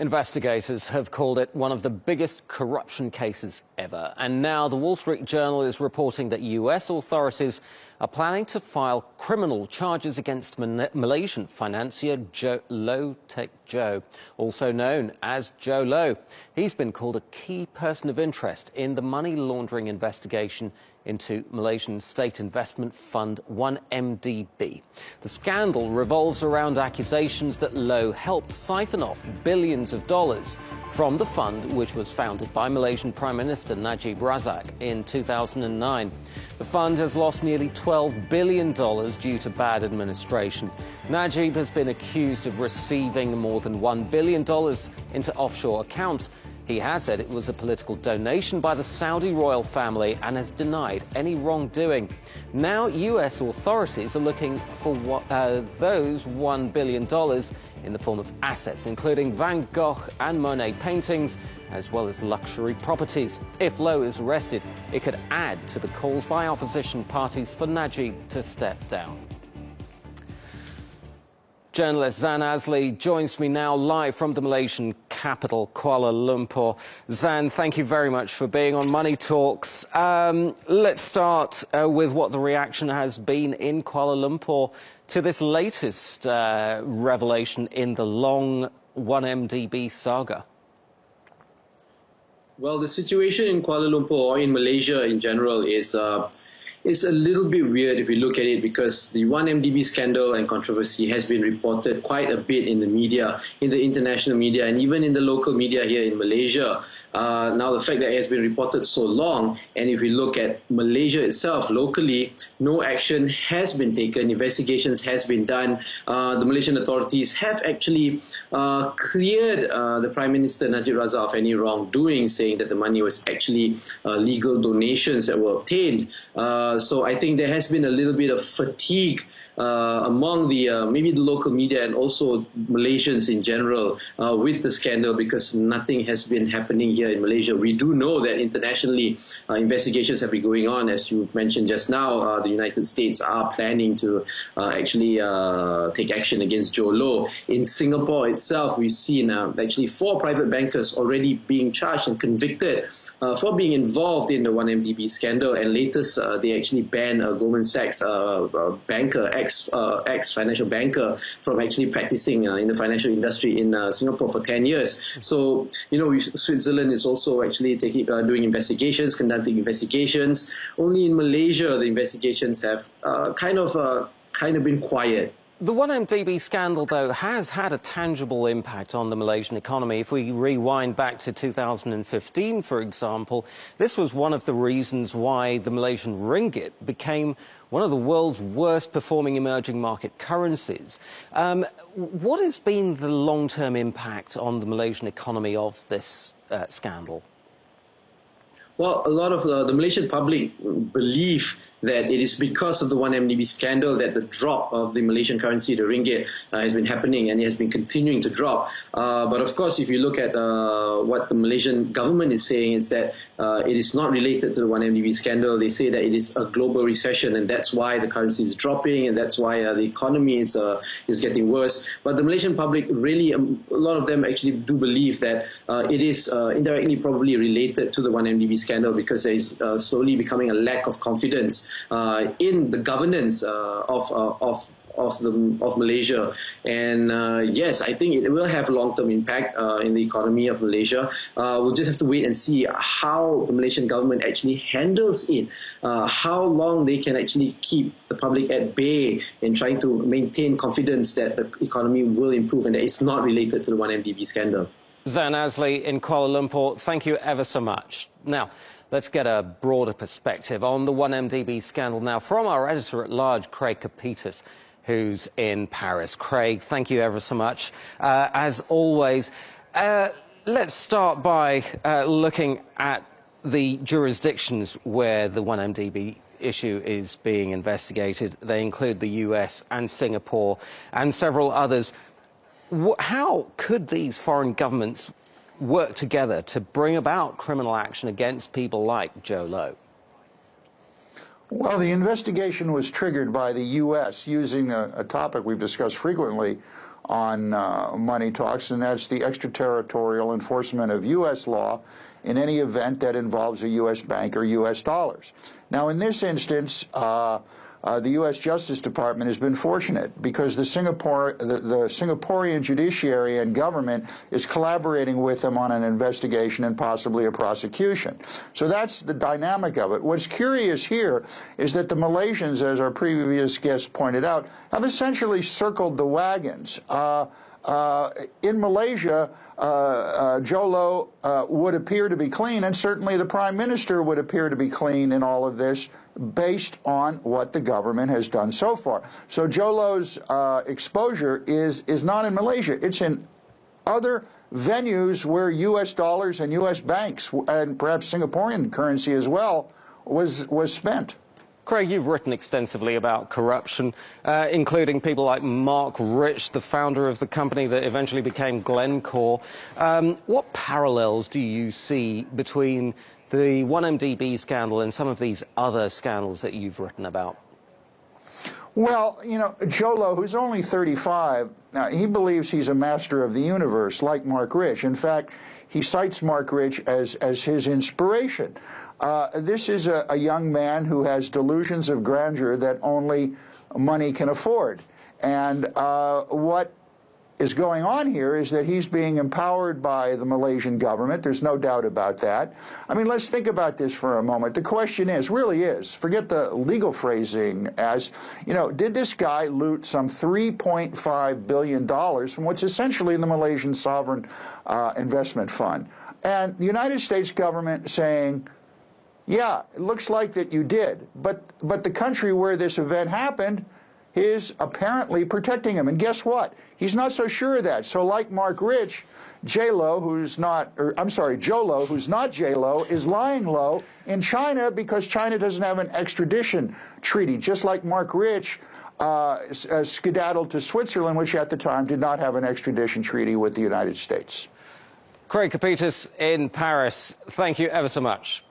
Investigators have called it one of the biggest corruption cases ever. And now the Wall Street Journal is reporting that US authorities are planning to file criminal charges against Malaysian financier Loh Teck Joe, also known as Jho Low. He's been called a key person of interest in the money laundering investigation into Malaysian State Investment Fund 1MDB. The scandal revolves around accusations that Loh helped siphon off billions of dollars from the fund, which was founded by Malaysian Prime Minister Najib Razak in 2009. The fund has lost nearly $12 billion due to bad administration. Najib has been accused of receiving more than $1 billion into offshore accounts. He has said it was a political donation by the Saudi royal family and has denied any wrongdoing. Now US authorities are looking for those $1 billion in the form of assets, including Van Gogh and Monet paintings, as well as luxury properties. If Loh is arrested, it could add to the calls by opposition parties for Najib to step down. Journalist Zan Azli joins me now live from the Malaysian capital, Kuala Lumpur. Zan, thank you very much for being on Money Talks. Let's start with what the reaction has been in Kuala Lumpur to this latest revelation in the long 1MDB saga. Well, the situation in Kuala Lumpur, or in Malaysia in general, is a little bit weird if you look at it, because the 1MDB scandal and controversy has been reported quite a bit in the media, in the international media, and even in the local media here in Malaysia. Now, the fact that it has been reported so long, and if we look at Malaysia itself locally, no action has been taken, investigations has been done. The Malaysian authorities have actually cleared the Prime Minister Najib Razak of any wrongdoing, saying that the money was actually legal donations that were obtained. So I think there has been a little bit of fatigue among the maybe the local media and also Malaysians in general with the scandal, because nothing has been happening here in Malaysia. We do know that internationally investigations have been going on. As you mentioned just now, the United States are planning to actually take action against Jho Low. In Singapore itself, we've seen actually 4 private bankers already being charged and convicted for being involved in the 1MDB scandal, and latest they actually banned Goldman Sachs banker, ex-financial banker, from actually practicing in the financial industry in Singapore for 10 years. So, you know, Switzerland is also actually doing investigations, conducting investigations. Only in Malaysia, the investigations have kind of been quiet. The 1MDB scandal, though, has had a tangible impact on the Malaysian economy. If we rewind back to 2015, for example, this was one of the reasons why the Malaysian ringgit became one of the world's worst performing emerging market currencies. What has been the long-term impact on the Malaysian economy of this scandal? Well, a lot of the Malaysian public believe that it is because of the 1MDB scandal that the drop of the Malaysian currency, the ringgit, has been happening, and it has been continuing to drop. But of course, if you look at what the Malaysian government is saying, is that it is not related to the 1MDB scandal. They say that it is a global recession, and that's why the currency is dropping, and that's why the economy is getting worse. But the Malaysian public really, a lot of them actually do believe that it is indirectly probably related to the 1MDB scandal, because there is slowly becoming a lack of confidence in the governance of Malaysia. And yes, I think it will have a long-term impact in the economy of Malaysia. We'll just have to wait and see how the Malaysian government actually handles it, how long they can actually keep the public at bay in trying to maintain confidence that the economy will improve and that it's not related to the 1MDB scandal. Zan Azli in Kuala Lumpur, thank you ever so much. Now, let's get a broader perspective on the 1MDB scandal now from our editor-at-large, Craig Kapitas, who's in Paris. Craig, thank you ever so much. As always, let's start by looking at the jurisdictions where the 1MDB issue is being investigated. They include the US and Singapore and several others. How could these foreign governments work together to bring about criminal action against people like Jho Low? Well, the investigation was triggered by the U.S. using a topic we've discussed frequently on money talks, and that's the extraterritorial enforcement of U.S. law in any event that involves a U.S. bank or U.S. dollars. Now, in this instance, the U.S. Justice Department has been fortunate because the Singaporean judiciary and government is collaborating with them on an investigation and possibly a prosecution. So that's the dynamic of it. What's curious here is that the Malaysians, as our previous guest pointed out, have essentially circled the wagons. In Malaysia, Jho Low would appear to be clean, and certainly the Prime Minister would appear to be clean in all of this based on what the government has done so far. So Jho Low's exposure is not in Malaysia. It's in other venues where U.S. dollars and U.S. banks, and perhaps Singaporean currency as well, was spent. Craig, you've written extensively about corruption, including people like Mark Rich, the founder of the company that eventually became Glencore. What parallels do you see between the 1MDB scandal and some of these other scandals that you've written about? Well, you know, Jho Low, who's only 35, he believes he's a master of the universe, like Mark Rich. In fact, he cites Mark Rich as his inspiration. This is a young man who has delusions of grandeur that only money can afford. And what is going on here is that he's being empowered by the Malaysian government. There's no doubt about that. I mean, let's think about this for a moment. The question really is, forget the legal phrasing, as, you know, did this guy loot some $3.5 billion from what's essentially the Malaysian sovereign investment fund? And the United States government saying, yeah, it looks like that you did, but the country where this event happened is apparently protecting him. And guess what? He's not so sure of that. So like Mark Rich, Jho Low, who's not J-Lo, is lying low in China because China doesn't have an extradition treaty, just like Mark Rich skedaddled to Switzerland, which at the time did not have an extradition treaty with the United States. Craig Kapitis in Paris, thank you ever so much.